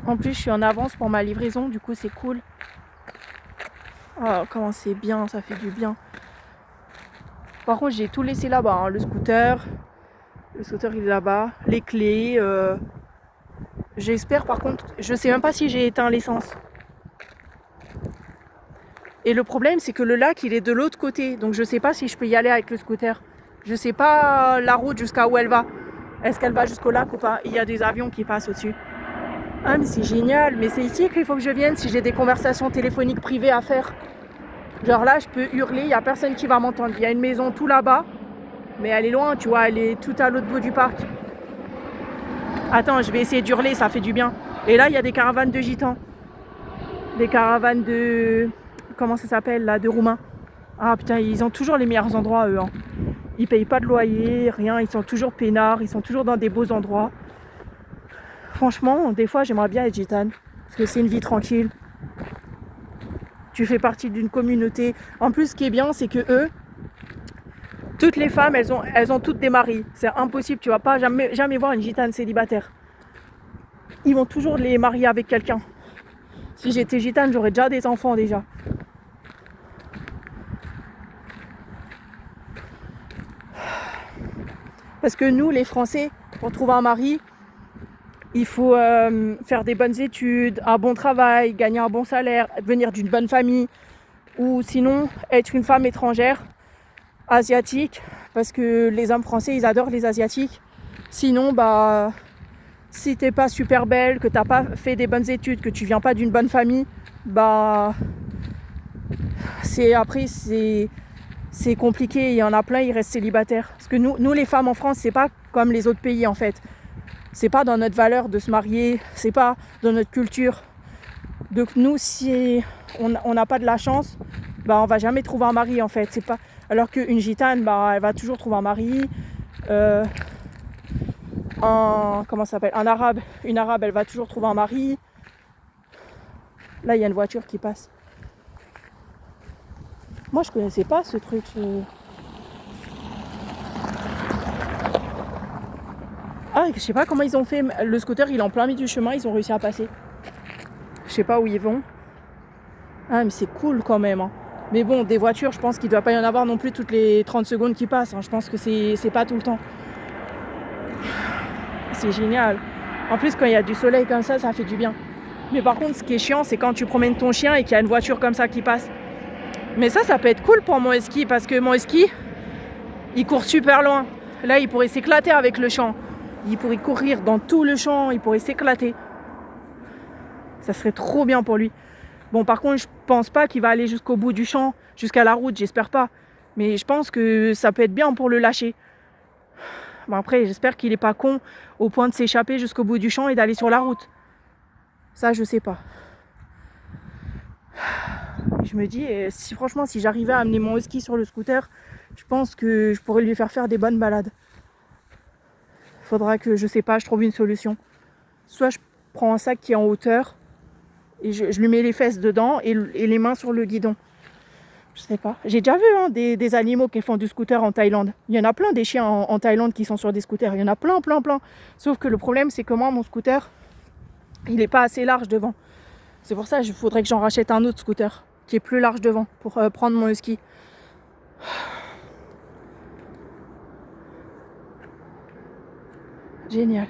En plus, je suis en avance pour ma livraison, du coup, c'est cool. Oh, comment c'est bien, ça fait du bien. Par contre, j'ai tout laissé là-bas, hein. Le scooter il est là-bas, les clés. J'espère, par contre, je sais même pas si j'ai éteint l'essence. Et le problème, c'est que le lac, il est de l'autre côté, donc je sais pas si je peux y aller avec le scooter. Je sais pas la route jusqu'à où elle va. Est-ce qu'elle va jusqu'au lac ou pas? Il y a des avions qui passent au-dessus. Ah, mais c'est génial, mais c'est ici qu'il faut que je vienne si j'ai des conversations téléphoniques privées à faire. Genre là, je peux hurler, il y a personne qui va m'entendre. Il y a une maison tout là-bas, mais elle est loin, tu vois, elle est tout à l'autre bout du parc. Attends, je vais essayer d'hurler, ça fait du bien. Et là, il y a des caravanes de gitans. Des caravanes de... Comment ça s'appelle là? De Roumains. Ah putain, ils ont toujours les meilleurs endroits, eux. Hein. Ils payent pas de loyer, rien. Ils sont toujours peinards, ils sont toujours dans des beaux endroits. Franchement, des fois, j'aimerais bien être gitane. Parce que c'est une vie tranquille. Tu fais partie d'une communauté. En plus, ce qui est bien, c'est que eux, toutes les femmes, elles ont toutes des maris. C'est impossible, tu vas pas jamais voir une gitane célibataire. Ils vont toujours les marier avec quelqu'un. Si j'étais gitane, j'aurais déjà des enfants déjà. Parce que nous, les Français, pour trouver un mari, il faut faire des bonnes études, un bon travail, gagner un bon salaire, venir d'une bonne famille. Ou sinon, être une femme étrangère, asiatique. Parce que les hommes français, ils adorent les asiatiques. Sinon, bah... Si t'es pas super belle, que t'as pas fait des bonnes études, que tu viens pas d'une bonne famille, bah c'est compliqué. Il y en a plein, ils restent célibataires. Parce que nous les femmes en France, c'est pas comme les autres pays en fait. C'est pas dans notre valeur de se marier, c'est pas dans notre culture. Donc nous, si on n'a pas de la chance, bah on va jamais trouver un mari en fait. C'est pas alors qu'une gitane, bah elle va toujours trouver un mari. Comment ça s'appelle? Une arabe, elle va toujours trouver un mari. Là, il y a une voiture qui passe. Moi, je connaissais pas ce truc. Ah, je sais pas comment ils ont fait. Le scooter, il est en plein milieu du chemin. Ils ont réussi à passer. Je sais pas où ils vont. Ah, mais c'est cool quand même. Hein. Mais bon, des voitures, je pense qu'il ne doit pas y en avoir non plus toutes les 30 secondes qui passent. Hein. Je pense que c'est pas tout le temps. C'est génial. En plus, quand il y a du soleil comme ça fait du bien. Mais par contre, ce qui est chiant, c'est quand tu promènes ton chien et qu'il y a une voiture comme ça qui passe. Mais ça peut être cool pour mon husky parce que mon husky, il court super loin. Là, il pourrait s'éclater avec le champ. Il pourrait courir dans tout le champ, il pourrait s'éclater. Ça serait trop bien pour lui. Bon, par contre, je pense pas qu'il va aller jusqu'au bout du champ, jusqu'à la route, j'espère pas. Mais je pense que ça peut être bien pour le lâcher. Bon, après, j'espère qu'il est pas con au point de s'échapper jusqu'au bout du champ et d'aller sur la route. Ça, je sais pas. Je me dis, franchement, si j'arrivais à amener mon husky sur le scooter, je pense que je pourrais lui faire des bonnes balades. Faudra que, je sais pas, je trouve une solution. Soit je prends un sac qui est en hauteur et je lui mets les fesses dedans et les mains sur le guidon. Je sais pas. J'ai déjà vu des animaux qui font du scooter en Thaïlande. Il y en a plein des chiens en Thaïlande qui sont sur des scooters. Il y en a plein. Sauf que le problème, c'est que moi, mon scooter, il n'est pas assez large devant. C'est pour ça qu'il faudrait que j'en rachète un autre scooter qui est plus large devant pour prendre mon husky. Génial.